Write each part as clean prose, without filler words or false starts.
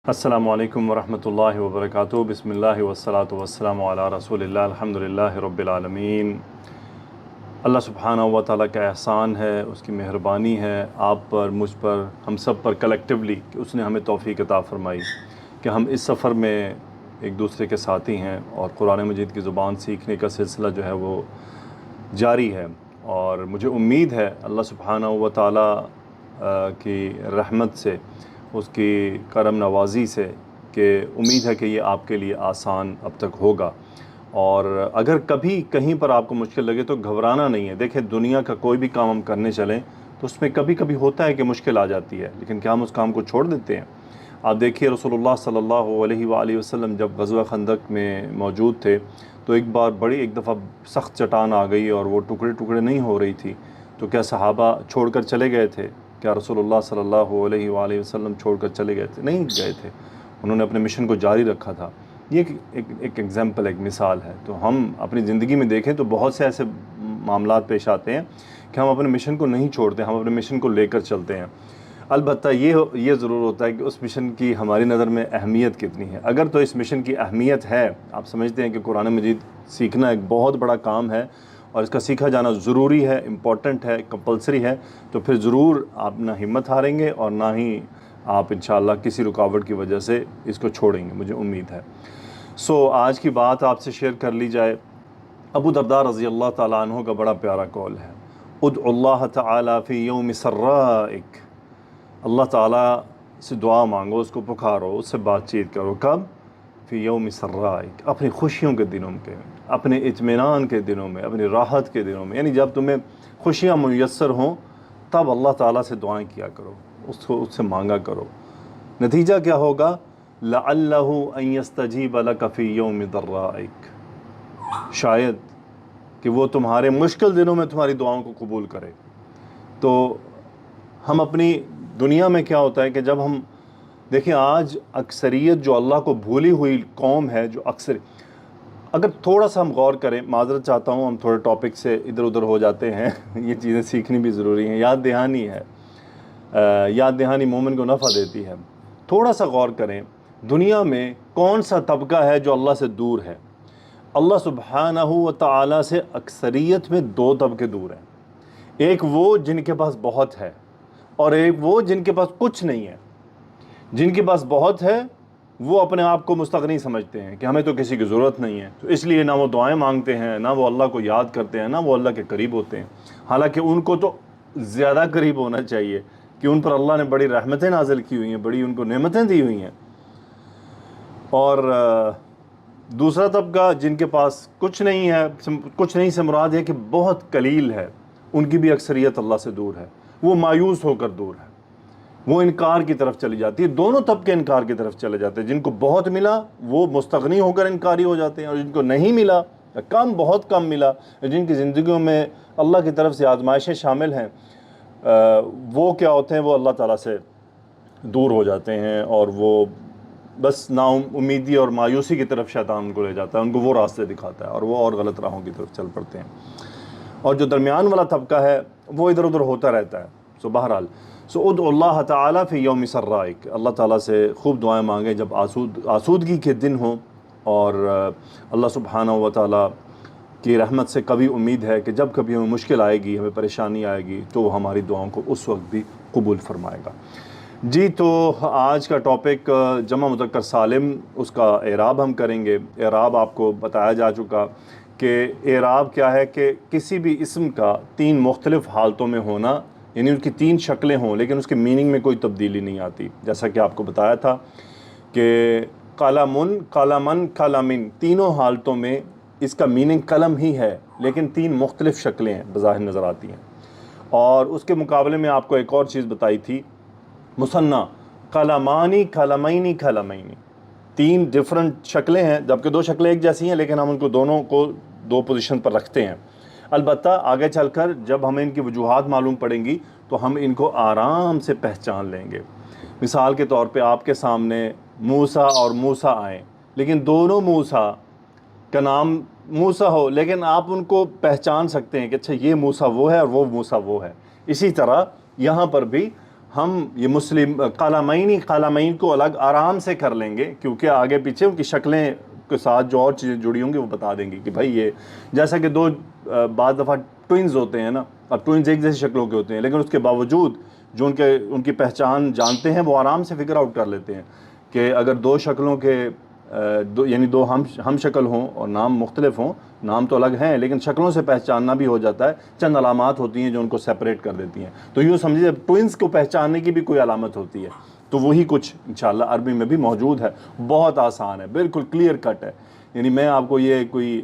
السلام علیکم ورحمۃ اللہ وبرکاتہ۔ بسم اللہ والصلاۃ والسلام علی رسول اللہ الحمدللہ رب العالمین۔ اللہ سبحانہ و تعالیٰ کا احسان ہے، اس کی مہربانی ہے آپ پر، مجھ پر، ہم سب پر کلیکٹیولی، کہ اس نے ہمیں توفیق عطا فرمائی کہ ہم اس سفر میں ایک دوسرے کے ساتھی ہیں اور قرآن مجید کی زبان سیکھنے کا سلسلہ جو ہے وہ جاری ہے۔ اور مجھے امید ہے اللہ سبحانہ و تعالیٰ کی رحمت سے، اس کی کرم نوازی سے، کہ امید ہے کہ یہ آپ کے لیے آسان اب تک ہوگا۔ اور اگر کبھی کہیں پر آپ کو مشکل لگے تو گھبرانا نہیں ہے۔ دیکھیں، دنیا کا کوئی بھی کام ہم کرنے چلیں تو اس میں کبھی کبھی ہوتا ہے کہ مشکل آ جاتی ہے، لیکن کیا ہم اس کام کو چھوڑ دیتے ہیں؟ آپ دیکھیے، رسول اللہ صلی اللہ علیہ وآلہ وسلم جب غزوہ خندق میں موجود تھے تو ایک دفعہ سخت چٹان آ گئی اور وہ ٹکڑے ٹکڑے نہیں ہو رہی تھی، تو کیا صحابہ چھوڑ کر چلے گئے تھے؟ کیا رسول اللہ صلی اللہ علیہ وآلہ وسلم چھوڑ کر چلے گئے تھے؟ نہیں گئے تھے، انہوں نے اپنے مشن کو جاری رکھا تھا۔ یہ ایک ایگزامپل، ایک مثال ہے۔ تو ہم اپنی زندگی میں دیکھیں تو بہت سے ایسے معاملات پیش آتے ہیں کہ ہم اپنے مشن کو نہیں چھوڑتے، ہم اپنے مشن کو لے کر چلتے ہیں۔ البتہ یہ ضرور ہوتا ہے کہ اس مشن کی ہماری نظر میں اہمیت کتنی ہے۔ اگر تو اس مشن کی اہمیت ہے، آپ سمجھتے ہیں کہ قرآن مجید سیکھنا ایک بہت بڑا کام ہے اور اس کا سیکھا جانا ضروری ہے، امپورٹنٹ ہے، کمپلسری ہے، تو پھر ضرور آپ نہ ہمت ہاریں گے اور نہ ہی آپ انشاءاللہ کسی رکاوٹ کی وجہ سے اس کو چھوڑیں گے، مجھے امید ہے۔ آج کی بات آپ سے شیئر کر لی جائے۔ ابو درداء رضی اللہ تعالیٰ عنہ کا بڑا پیارا قول ہے، ادعو اللہ تعالیٰ فی یوم سرائک، اللہ تعالیٰ سے دعا مانگو، اس کو پکارو، اس سے بات چیت کرو۔ کب؟ فی یوم سرائک، اپنی خوشیوں کے دنوں میں، اپنے اطمینان کے دنوں میں، اپنی راحت کے دنوں میں، یعنی جب تمہیں خوشیاں میسر ہوں تب اللہ تعالیٰ سے دعائیں کیا کرو، اس سے مانگا کرو۔ نتیجہ کیا ہوگا؟ لعلہ ان یستجیب لک فی یوم ضرائک، شاید کہ وہ تمہارے مشکل دنوں میں تمہاری دعاؤں کو قبول کرے۔ تو ہم اپنی دنیا میں کیا ہوتا ہے کہ جب ہم دیکھیں، آج اکثریت جو اللہ کو بھولی ہوئی قوم ہے، جو اگر تھوڑا سا ہم غور کریں، معذرت چاہتا ہوں ہم تھوڑے ٹاپک سے ادھر ادھر ہو جاتے ہیں، یہ چیزیں سیکھنی بھی ضروری ہیں، یاد دہانی ہے، یاد دہانی مومن کو نفع دیتی ہے۔ تھوڑا سا غور کریں، دنیا میں کون سا طبقہ ہے جو اللہ سے دور ہے؟ اللہ سبحانہ و تعالیٰ سے اکثریت میں دو طبقے دور ہیں۔ ایک وہ جن کے پاس بہت ہے، اور ایک وہ جن کے پاس کچھ نہیں ہے۔ جن کے پاس بہت ہے وہ اپنے آپ کو مستغنی سمجھتے ہیں کہ ہمیں تو کسی کی ضرورت نہیں ہے، تو اس لیے نہ وہ دعائیں مانگتے ہیں، نہ وہ اللہ کو یاد کرتے ہیں، نہ وہ اللہ کے قریب ہوتے ہیں۔ حالانکہ ان کو تو زیادہ قریب ہونا چاہیے کہ ان پر اللہ نے بڑی رحمتیں نازل کی ہوئی ہیں، بڑی ان کو نعمتیں دی ہوئی ہیں۔ اور دوسرا طبقہ جن کے پاس کچھ نہیں ہے، کچھ نہیں سے مراد ہے کہ بہت قلیل ہے، ان کی بھی اکثریت اللہ سے دور ہے، وہ مایوس ہو کر دور ہے، وہ انکار کی طرف چلی جاتی ہے۔ دونوں طبقے انکار کی طرف چلے جاتے ہیں۔ جن کو بہت ملا وہ مستغنی ہو کر انکاری ہو جاتے ہیں، اور جن کو نہیں ملا، بہت کم ملا، جن کی زندگیوں میں اللہ کی طرف سے آزمائشیں شامل ہیں، وہ کیا ہوتے ہیں؟ وہ اللہ تعالیٰ سے دور ہو جاتے ہیں، اور وہ بس نا امیدی اور مایوسی کی طرف شیطان ان کو لے جاتا ہے، ان کو وہ راستے دکھاتا ہے، اور وہ اور غلط راہوں کی طرف چل پڑتے ہیں۔ اور جو درمیان والا طبقہ ہے وہ ادھر ادھر ہوتا رہتا ہے۔ بہرحال ادعو اللہ تعالیٰ فی یوم سرائک، اللہ تعالیٰ سے خوب دعائیں مانگیں جب آسودگی کے دن ہوں، اور اللہ سبحانہ و تعالیٰ کی رحمت سے کبھی امید ہے کہ جب کبھی ہمیں مشکل آئے گی، ہمیں پریشانی آئے گی، تو وہ ہماری دعاؤں کو اس وقت بھی قبول فرمائے گا۔ جی، تو آج کا ٹاپک جمع مذکر سالم، اس کا اعراب ہم کریں گے۔ اعراب آپ کو بتایا جا چکا کہ اعراب کیا ہے، کہ کسی بھی اسم کا تین مختلف حالتوں میں ہونا، یعنی اس کی تین شکلیں ہوں لیکن اس کے میننگ میں کوئی تبدیلی نہیں آتی۔ جیسا کہ آپ کو بتایا تھا کہ قلمن، قلمن، قلمن، تینوں حالتوں میں اس کا میننگ قلم ہی ہے، لیکن تین مختلف شکلیں بظاہر نظر آتی ہیں۔ اور اس کے مقابلے میں آپ کو ایک اور چیز بتائی تھی، مثنیٰ، قلمانی، قلمینی، قلمینی، تین ڈیفرنٹ شکلیں ہیں، جبکہ دو شکلیں ایک جیسی ہیں لیکن ہم ان کو دونوں کو دو پوزیشن پر رکھتے ہیں۔ البتہ آگے چل کر جب ہمیں ان کی وجوہات معلوم پڑیں گی تو ہم ان کو آرام سے پہچان لیں گے۔ مثال کے طور پہ آپ کے سامنے موسیٰ اور موسیٰ آئیں، لیکن دونوں موسیٰ کا نام موسیٰ ہو، لیکن آپ ان کو پہچان سکتے ہیں کہ اچھا یہ موسیٰ وہ ہے اور وہ موسیٰ وہ ہے۔ اسی طرح یہاں پر بھی ہم یہ مسلم قلمین کو الگ آرام سے کر لیں گے، کیونکہ آگے پیچھے ان کی شکلیں کے ساتھ جو اور چیزیں جڑی ہوں گی وہ بتا دیں گی کہ بھائی یہ جیسا کہ بعض دفعہ ٹوئنز ہوتے ہیں نا، اب ٹوئنز ایک جیسی شکلوں کے ہوتے ہیں، لیکن اس کے باوجود جو ان کی پہچان جانتے ہیں وہ آرام سے فگر آؤٹ کر لیتے ہیں کہ اگر دو شکلوں کے یعنی دو ہم شکل ہوں اور نام مختلف ہوں، نام تو الگ ہیں لیکن شکلوں سے پہچاننا بھی ہو جاتا ہے، چند علامات ہوتی ہیں جو ان کو سیپریٹ کر دیتی ہیں. تو یوں سمجھیے ٹوئنز کو پہچاننے کی بھی کوئی علامت ہوتی ہے، تو وہی کچھ انشاءاللہ عربی میں بھی موجود ہے. بہت آسان ہے، بالکل کلیئر کٹ ہے. یعنی میں آپ کو یہ کوئی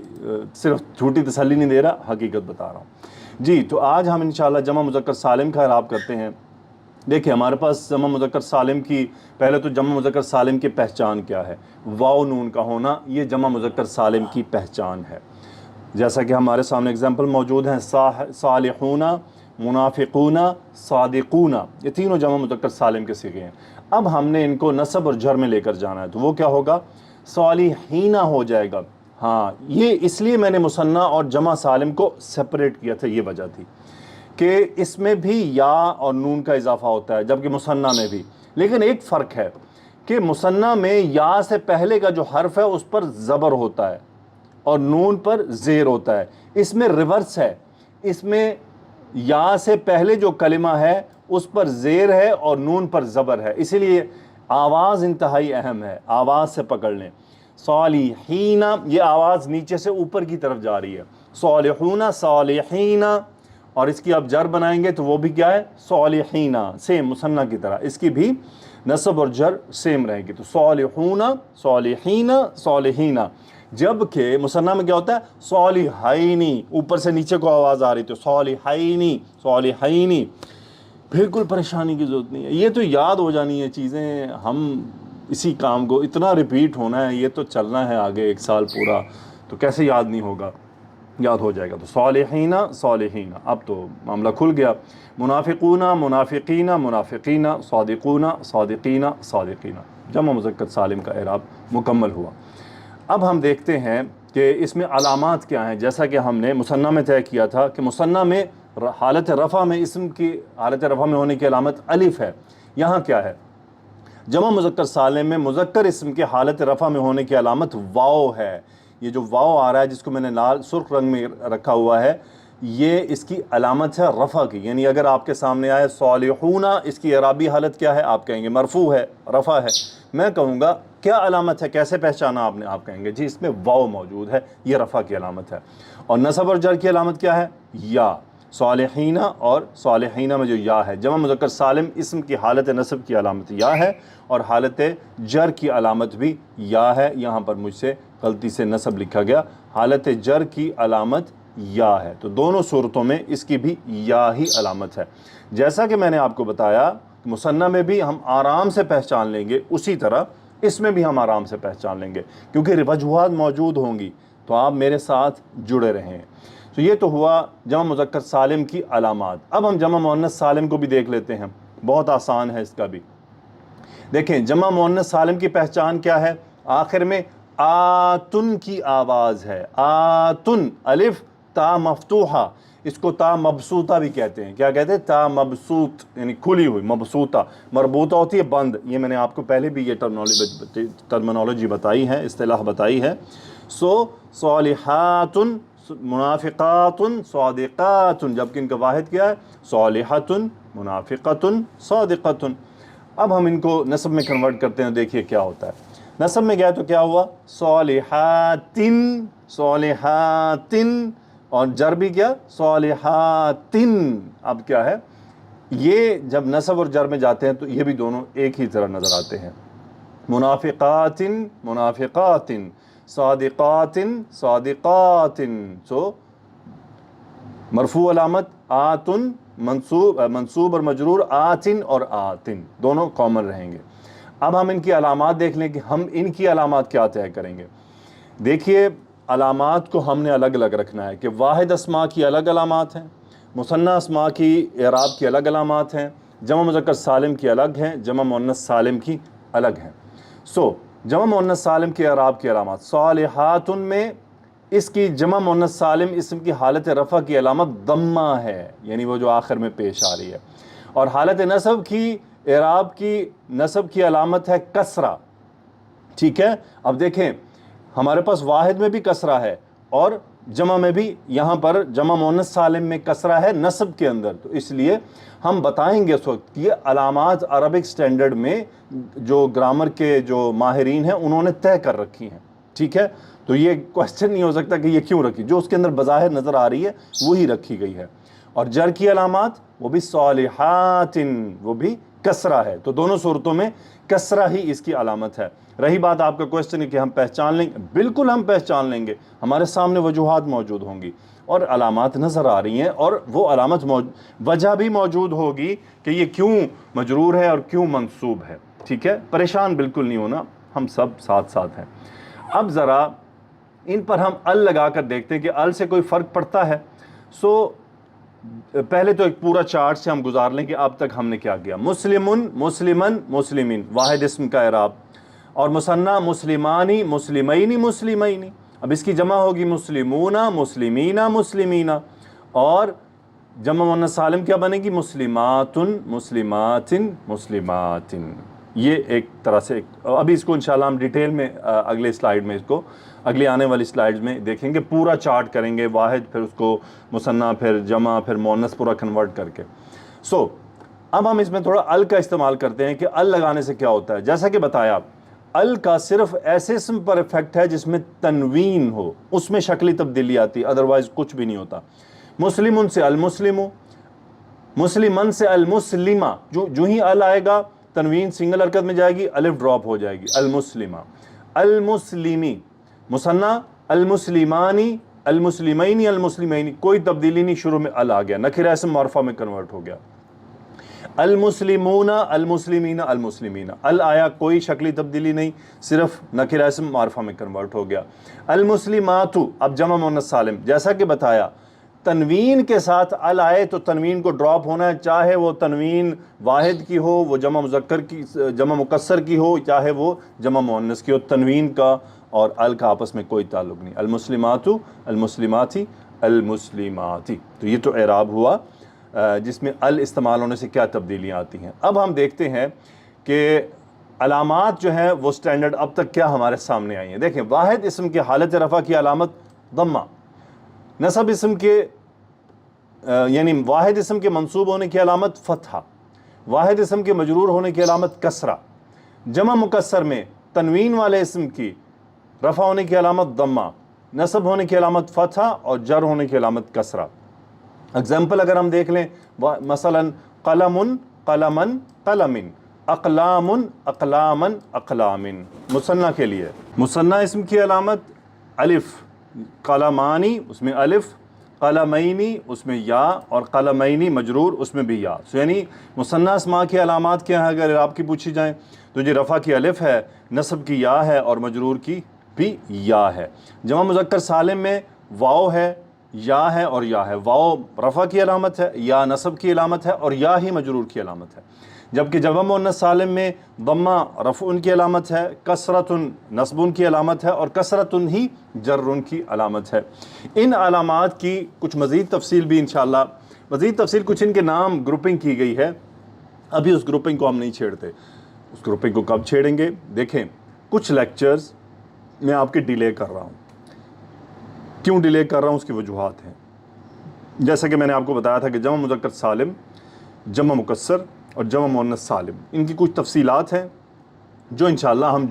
صرف جھوٹی تسلی نہیں دے رہا، حقیقت بتا رہا ہوں. جی تو آج ہم انشاءاللہ جمع مذکر سالم کا اعراب کرتے ہیں. دیکھیں ہمارے پاس جمع مذکر سالم کی، پہلے تو جمع مذکر سالم کی پہچان کیا ہے. واو نون کا ہونا یہ جمع مذکر سالم کی پہچان ہے. جیسا کہ ہمارے سامنے اگزامپل موجود ہیں، صالحون، منافقون، صادقون، یہ تینوں جمع مذکر سالم کے صیغے ہیں. اب ہم نے ان کو نصب اور جر میں لے کر جانا ہے، تو وہ کیا ہوگا؟ صالحین ہو جائے گا. ہاں یہ اس لیے میں نے مثنیٰ اور جمع سالم کو سپریٹ کیا تھا، یہ وجہ تھی کہ اس میں بھی یا اور نون کا اضافہ ہوتا ہے جبکہ مثنیٰ میں بھی. لیکن ایک فرق ہے کہ مثنیٰ میں یا سے پہلے کا جو حرف ہے اس پر زبر ہوتا ہے اور نون پر زیر ہوتا ہے. اس میں ریورس ہے، اس میں یا سے پہلے جو کلمہ ہے اس پر زیر ہے اور نون پر زبر ہے، اسی لیے آواز انتہائی اہم ہے، آواز سے پکڑ لیں. صالحین یہ آواز نیچے سے اوپر کی طرف جا رہی ہے، صالحون، صالحین، اور اس کی آپ جر بنائیں گے تو وہ بھی کیا ہے؟ صالحین، سیم مثنیٰ کی طرح اس کی بھی نصب اور جر سیم رہے گی. تو صالحون، صالحین، صالحین. جبکہ مثنیٰ میں کیا ہوتا ہے؟ صالحینی، اوپر سے نیچے کو آواز آ رہی تو صالحینی، صالحینی. بالکل پریشانی کی ضرورت نہیں ہے، یہ تو یاد ہو جانی ہے چیزیں. ہم اسی کام کو اتنا ریپیٹ ہونا ہے، یہ تو چلنا ہے آگے ایک سال پورا، تو کیسے یاد نہیں ہوگا؟ یاد ہو جائے گا. تو صالحین، صالحین، اب تو معاملہ کھل گیا. منافقون، منافقین، منافقین، صادقون، صادقین، صادقین. جمع مذکر سالم کا اعراب مکمل ہوا. اب ہم دیکھتے ہیں کہ اس میں علامات کیا ہیں. جیسا کہ ہم نے مثنیٰ میں طے کیا تھا کہ مثنیٰ میں حالت رفع میں اسم کی حالت رفع میں ہونے کی علامت الف ہے. یہاں کیا ہے؟ جمع مذکر سالم میں مذکر اسم کے حالت رفع میں ہونے کی علامت واو ہے. یہ جو واو آ رہا ہے جس کو میں نے لال سرخ رنگ میں رکھا ہوا ہے، یہ اس کی علامت ہے رفع کی. یعنی اگر آپ کے سامنے آئے صالحون، اس کی اعرابی حالت کیا ہے؟ آپ کہیں گے مرفوع ہے، رفع ہے. میں کہوں گا کیا علامت ہے، کیسے پہچانا آپ نے؟ آپ کہیں گے جی اس میں واو موجود ہے، یہ رفع کی علامت ہے. اور نصب اور جر کی علامت کیا ہے؟ یا. صالحین اور صالحین میں جو یا ہے، جمع مذکر سالم اسم کی حالت نصب کی علامت یا ہے اور حالت جر کی علامت بھی یا ہے. یہاں پر مجھ سے غلطی سے نصب لکھا گیا، حالت جر کی علامت یا ہے. تو دونوں صورتوں میں اس کی بھی یا ہی علامت ہے. جیسا کہ میں نے آپ کو بتایا مثنیٰ میں بھی ہم آرام سے پہچان لیں گے، اسی طرح اس میں بھی ہم آرام سے پہچان لیں گے کیونکہ وجوہات موجود ہوں گی. تو آپ میرے ساتھ جڑے رہیں. تو یہ تو ہوا جمع مذکر سالم کی علامات. اب ہم جمع مؤنث سالم کو بھی دیکھ لیتے ہیں، بہت آسان ہے اس کا بھی. دیکھیں جمع مؤنث سالم کی پہچان کیا ہے؟ آخر میں آتن کی آواز ہے. آتن، الف تا مفتوحہ، اس کو تا مبسوطہ بھی کہتے ہیں. کیا کہتے ہیں؟ تا مبسوط، یعنی کھلی ہوئی. مبسوطہ مربوطہ ہوتی ہے بند. یہ میں نے آپ کو پہلے بھی یہ ٹرمنالوجی بتائی ہے، اصطلاح بتائی ہے. صالحات، منافقات، صادقات، جبکہ ان کا واحد کیا ہے؟ صالحات، منافقات، صادقات. اب ہم ان کو نصب میں کنورٹ کرتے ہیں، دیکھیے کیا ہوتا ہے. نصب میں گیا تو کیا ہوا؟ صالحات، صالحات، اور جر بھی کیا؟ صالحات. اب کیا ہے؟ یہ جب نصب اور جر میں جاتے ہیں تو یہ بھی دونوں ایک ہی طرح نظر آتے ہیں. منافقات، منافقات، صادقات، صادقات. سو مرفوع علامت آتن، منصوب اور مجرور آتن اور آتن دونوں کامن رہیں گے. اب ہم ان کی علامات دیکھ لیں کہ ہم ان کی علامات کیا طے کریں گے. دیکھیے علامات کو ہم نے الگ الگ رکھنا ہے کہ واحد اسماء کی الگ علامات ہیں، مثنیٰ اسماء کی اعراب کی الگ علامات ہیں، جمع مذکر سالم کی الگ ہیں، جمع مؤنث سالم کی الگ ہیں. جمع مؤنث سالم کے اعراب کی علامات، صالحات میں اس کی جمع مؤنث سالم اسم کی حالت رفع کی علامت ضمہ ہے، یعنی وہ جو آخر میں پیش آ رہی ہے. اور حالت نصب کی اعراب کی نصب کی علامت ہے کسرہ، ٹھیک ہے. اب دیکھیں ہمارے پاس واحد میں بھی کسرہ ہے اور جمع میں بھی، یہاں پر جمع مؤنث سالم میں کسرہ ہے نصب کے اندر، تو اس لیے ہم بتائیں گے اس وقت یہ علامات عربک سٹینڈرڈ میں جو گرامر کے جو ماہرین ہیں انہوں نے طے کر رکھی ہیں، ٹھیک ہے. تو یہ کوشچن نہیں ہو سکتا کہ یہ کیوں رکھی، جو اس کے اندر بظاہر نظر آ رہی ہے وہی رکھی گئی ہے. اور جر کی علامات وہ بھی صالحات، وہ بھی کسرہ ہے، تو دونوں صورتوں میں کسرہ ہی اس کی علامت ہے. رہی بات آپ کا کوشچن ہے کہ ہم پہچان لیں گے، بالکل ہم پہچان لیں گے، ہمارے سامنے وجوہات موجود ہوں گی اور علامات نظر آ رہی ہیں، اور وہ علامت وجہ بھی موجود ہوگی کہ یہ کیوں مجرور ہے اور کیوں منصوب ہے، ٹھیک ہے. پریشان بالکل نہیں ہونا، ہم سب ساتھ ساتھ ہیں. اب ذرا ان پر ہم ال لگا کر دیکھتے ہیں کہ ال سے کوئی فرق پڑتا ہے. پہلے تو ایک پورا چارٹ سے ہم گزار لیں کہ اب تک ہم نے کیا کیا. مسلمن، مسلمن، مسلمین، واحد اسم کا اعراب. اور مثنیٰ مسلمانی، مسلمینی، مسلمینی. اب اس کی جمع ہوگی مسلمون، مسلمین، مسلمین. اور جمع مؤنث سالم کیا بنے گی؟ مسلمات، مسلمات، مسلمات. یہ ایک طرح سے ابھی اس کو انشاءاللہ ہم ڈیٹیل میں اگلے سلائیڈ میں، اس کو اگلی آنے والی سلائیڈ میں دیکھیں گے، پورا چارٹ کریں گے، واحد پھر اس کو مثنیٰ پھر جمع پھر مؤنث پورا کنورٹ کر کے. اب ہم اس میں تھوڑا ال کا استعمال کرتے ہیں کہ ال لگانے سے کیا ہوتا ہے. جیسا کہ بتایا ال کا صرف ایسے اسم پر افیکٹ ہے جس میں تنوین ہو، اس میں شکلی تبدیلی آتی ہے، ادروائز کچھ بھی نہیں ہوتا. مسلمن سے المسلم، مسلمن سے المسلمہ، جو ہی ال آئے گا تنوین سنگل حرکت میں جائے گی، الف ڈراپ ہو جائے گی. المسلمہ، المسلمی، مثنیٰ المسلمانی، المسلمینی، المسلمینی، کوئی تبدیلی نہیں، شروع میں ال آ گیا، نکرہ اسم معرفہ میں کنورٹ ہو گیا. المسلمون، المسلمین، المسلمین، ال آیا، کوئی شکلی تبدیلی نہیں، صرف نکرہ اسم معرفہ میں کنورٹ ہو گیا. المسلمات، اب جمع مؤنث سالم، جیسا کہ بتایا تنوین کے ساتھ ال آئے تو تنوین کو ڈراپ ہونا ہے، چاہے وہ تنوین واحد کی ہو، وہ جمع مذکر کی، جمع مکسر کی ہو، چاہے وہ جمع مؤنث کی ہو، تنوین کا اور ال کا آپس میں کوئی تعلق نہیں. المسلمات، المسلماتی، المسلماتی. تو یہ تو اعراب ہوا جس میں ال استعمال ہونے سے کیا تبدیلیاں آتی ہیں. اب ہم دیکھتے ہیں کہ علامات جو ہیں وہ سٹینڈرڈ اب تک کیا ہمارے سامنے آئی ہیں. دیکھیں واحد اسم کی حالت رفع کی علامت ضمہ، نصب اسم کے یعنی واحد اسم کے منصوب ہونے کی علامت فتحہ، واحد اسم کے مجرور ہونے کی علامت کسرہ، جمع مکسر میں تنوین والے اسم کی رفع ہونے کی علامت ضمہ، نصب ہونے کی علامت فتحہ اور جر ہونے کی علامت کسرہ. اگزامپل اگر ہم دیکھ لیں، مثلا قلم، قلمن، قلمن، اقلام، اقلامن، اقلامن. مثنیٰ کے لیے مثنیٰ اسم کی علامت الف، قلمانی اس میں الف، قلمینی اس میں یا، اور قلمینی مجرور اس میں بھی یا. یعنی مثنیٰ اسماء کی علامات کیا ہیں اگر آپ کی پوچھی جائیں تو یہ رفع کی الف ہے، نصب کی یا ہے اور مجرور کی بھی یا ہے. جمع مذکر سالم میں واو ہے، یا ہے اور یا ہے. واو رفع کی علامت ہے، یا نصب کی علامت ہے اور یا ہی مجرور کی علامت ہے. جبکہ جمع مؤنث سالم میں ضمہ رفع کی علامت ہے، کسرۃ نصب کی علامت ہے اور کسرۃ ہی جر کی علامت ہے. ان علامات کی کچھ مزید تفصیل بھی انشاءاللہ، مزید تفصیل کچھ ان کے نام گروپنگ کی گئی ہے، ابھی اس گروپنگ کو ہم نہیں چھیڑتے. اس گروپنگ کو کب چھیڑیں گے؟ دیکھیں کچھ لیکچرز میں آپ کے ڈیلے کر رہا ہوں. کیوں ڈیلے کر رہا ہوں؟ اس کی وجوہات ہیں. جیسا کہ میں نے آپ کو بتایا تھا کہ جمع مذکر سالم، جمع مکسر اور جمع مؤنث سالم، ان کی کچھ تفصیلات ہیں جو انشاءاللہ ہم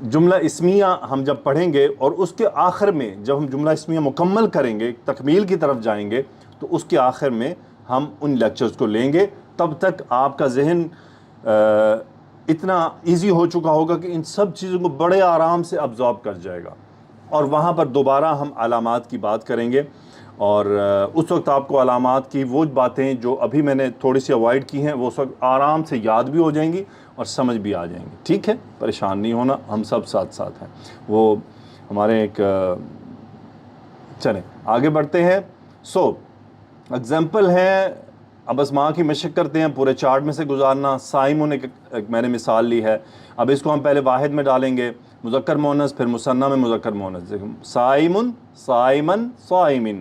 جملہ اسمیہ ہم جب پڑھیں گے اور اس کے آخر میں جب ہم جملہ اسمیہ مکمل کریں گے، تکمیل کی طرف جائیں گے، تو اس کے آخر میں ہم ان لیکچرز کو لیں گے. تب تک آپ کا ذہن اتنا ایزی ہو چکا ہوگا کہ ان سب چیزوں کو بڑے آرام سے ابزارب کر جائے گا، اور وہاں پر دوبارہ ہم علامات کی بات کریں گے، اور اس وقت آپ کو علامات کی وہ باتیں جو ابھی میں نے تھوڑی سی اوائڈ کی ہیں وہ اس وقت آرام سے یاد بھی ہو جائیں گی اور سمجھ بھی آ جائیں گی. ٹھیک ہے، پریشان نہیں ہونا، ہم سب ساتھ ساتھ ہیں. وہ ہمارے ایک چلیں آگے بڑھتے ہیں. اگزامپل ہے، اب اسماء کی مشق کرتے ہیں، پورے چارٹ میں سے گزارنا. سائمن ایک میں نے مثال لی ہے، اب اس کو ہم پہلے واحد میں ڈالیں گے، مذکر مؤنث، پھر مثنیٰ میں مذکر مؤنث. سائمن، سائمن، صائمن.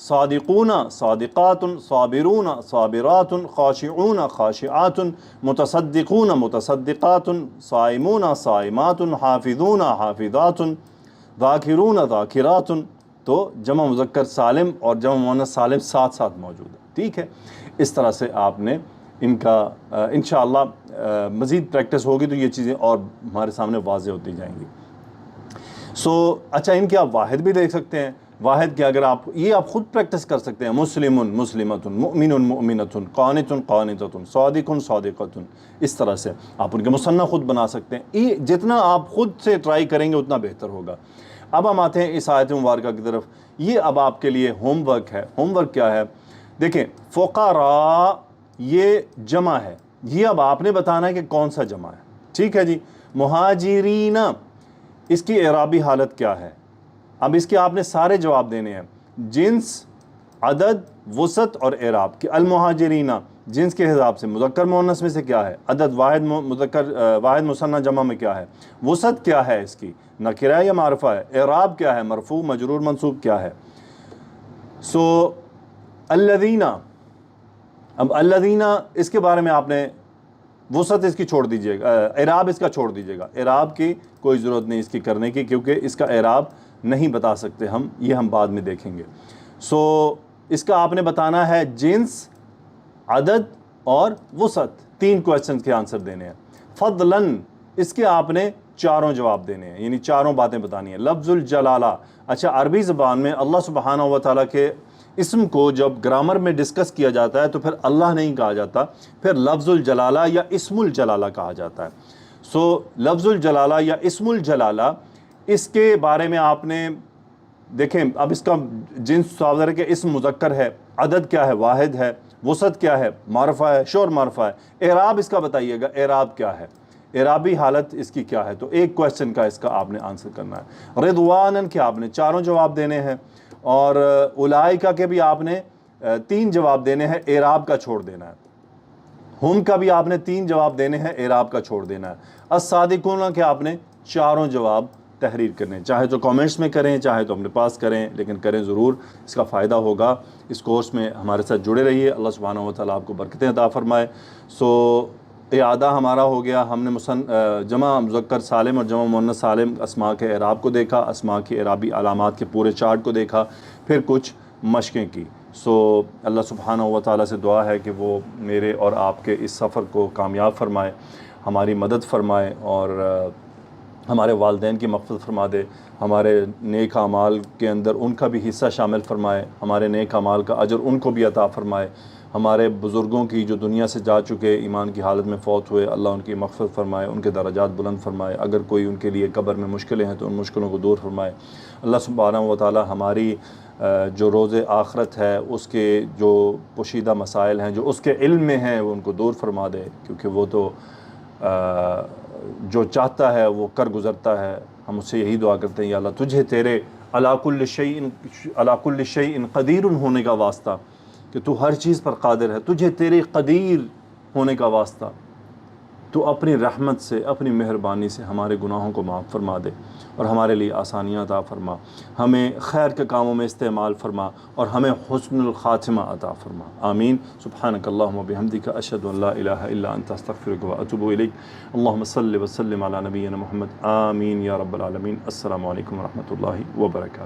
صادقون صادقات صابرون صابرات خاشعون خاشعات متصدقون متصدقات صائمون صائمات حافظون حافظات ذاکرون ذاکرات. تو جمع مذکر سالم اور جمع مؤنث سالم ساتھ ساتھ موجود ہے. ٹھیک ہے، اس طرح سے آپ نے ان کا انشاءاللہ مزید پریکٹس ہوگی تو یہ چیزیں اور ہمارے سامنے واضح ہوتی جائیں گی. اچھا، ان کے آپ واحد بھی دیکھ سکتے ہیں. واحد کے اگر آپ خود پریکٹس کر سکتے ہیں، مسلم مسلمۃ، مؤمن مؤمنۃ، قانت قانتۃ، صادق صادقۃ. اس طرح سے آپ ان کے مثنیٰ خود بنا سکتے ہیں. یہ جتنا آپ خود سے ٹرائی کریں گے اتنا بہتر ہوگا. اب ہم آتے ہیں اس آیت مبارکہ کی طرف. یہ اب آپ کے لیے ہوم ورک ہے. ہوم ورک کیا ہے؟ دیکھیں، فقراء یہ جمع ہے. یہ اب آپ نے بتانا ہے کہ کون سا جمع ہے. ٹھیک ہے جی. مہاجرین، اس کی اعرابی حالت کیا ہے؟ اب اس کے آپ نے سارے جواب دینے ہیں، جنس، عدد، وسعت اور اعراب. کہ المہاجرین جنس کے حساب سے مذکر مؤنث میں سے کیا ہے، عدد واحد مذکر واحد مثنیٰ جمع میں کیا ہے، وسعت کیا ہے، اس کی نکرہ یا معرفہ ہے، اعراب کیا ہے، مرفوع مجرور منصوب کیا ہے. الذین، اب الذین اس کے بارے میں آپ نے وسعت اس کی چھوڑ دیجیے گا، اعراب اس کا چھوڑ دیجیے گا. اعراب کی کوئی ضرورت نہیں اس کی کرنے کی، کیونکہ اس کا اعراب نہیں بتا سکتے ہم، یہ ہم بعد میں دیکھیں گے. اس کا آپ نے بتانا ہے جنس، عدد اور وسعت. 3 کویسچن کے آنسر دینے ہیں. فضلاً اس کے آپ نے 4 جواب دینے ہیں، یعنی 4 باتیں بتانی ہیں. لفظ الجلالہ، اچھا عربی زبان میں اللہ سبحانہ و تعالیٰ کے اسم کو جب گرامر میں ڈسکس کیا جاتا ہے تو پھر اللہ نہیں کہا جاتا، پھر لفظ الجلالہ یا اسم الجلالہ کہا جاتا ہے. لفظ الجلالہ یا اسم الجلالہ، اس کے بارے میں آپ نے دیکھیں. اب اس کا جنس صاف ہے کہ اسم مذکر ہے، عدد کیا ہے، واحد ہے، وسعت کیا ہے، معرفہ ہے، شور معرفہ ہے. اعراب اس کا بتائیے گا، اعراب کیا ہے، اعرابی حالت اس کی کیا ہے. تو 1 کویسچن کا اس کا آپ نے آنسر کرنا ہے. رضواناً کے آپ نے 4 جواب دینے ہیں، اور اولئک کے بھی آپ نے 3 جواب دینے ہیں، اعراب کا چھوڑ دینا ہے. ہم کا بھی آپ نے 3 جواب دینے ہیں، اعراب کا چھوڑ دینا ہے. الصادقون کے آپ نے 4 جواب تحریر کرنے ہیں. چاہے تو کامنٹس میں کریں، چاہے تو اپنے پاس کریں، لیکن کریں ضرور، اس کا فائدہ ہوگا. اس کورس میں ہمارے ساتھ جڑے رہیے. اللہ سبحانہ و تعالیٰ آپ کو برکتیں عطا فرمائے. اعادہ ہمارا ہو گیا. ہم نے جمع مذکر سالم اور جمع مؤنث سالم اسماء کے اعراب کو دیکھا، اسماء کی اعرابی علامات کے پورے چارٹ کو دیکھا، پھر کچھ مشقیں کی. اللہ سبحانہ و تعالیٰ سے دعا ہے کہ وہ میرے اور آپ کے اس سفر کو کامیاب فرمائے، ہماری مدد فرمائے، اور ہمارے والدین کی مغفرت فرما دے. ہمارے نیک اعمال کے اندر ان کا بھی حصہ شامل فرمائے، ہمارے نیک اعمال کا اجر ان کو بھی عطا فرمائے. ہمارے بزرگوں کی جو دنیا سے جا چکے، ایمان کی حالت میں فوت ہوئے، اللہ ان کی مغفرت فرمائے، ان کے درجات بلند فرمائے. اگر کوئی ان کے لیے قبر میں مشکلیں ہیں تو ان مشکلوں کو دور فرمائے. اللہ سبحانہ و تعالیٰ ہماری جو روز آخرت ہے اس کے جو پوشیدہ مسائل ہیں جو اس کے علم میں ہیں وہ ان کو دور فرما دے، کیونکہ وہ تو جو چاہتا ہے وہ کر گزرتا ہے. ہم اس سے یہی دعا کرتے ہیں، یا اللہ تجھے تیرے علی کل شیء قدیر ہونے کا واسطہ، کہ تو ہر چیز پر قادر ہے، تجھے تیرے قدیر ہونے کا واسطہ تو اپنی رحمت سے، اپنی مہربانی سے ہمارے گناہوں کو معاف فرما دے اور ہمارے لیے آسانیاں عطا فرما. ہمیں خیر کے کاموں میں استعمال فرما اور ہمیں حسن الخاتمہ عطا فرما. آمین. سبحانک اللہم و بحمدک، اشہد ان لا الہ الا انت، استغفرک و اتوب الیک. اللہم صل وسلم علی نبینا محمد. آمین یا رب العالمین. السلام علیکم ورحمۃ اللہ وبرکاتہ.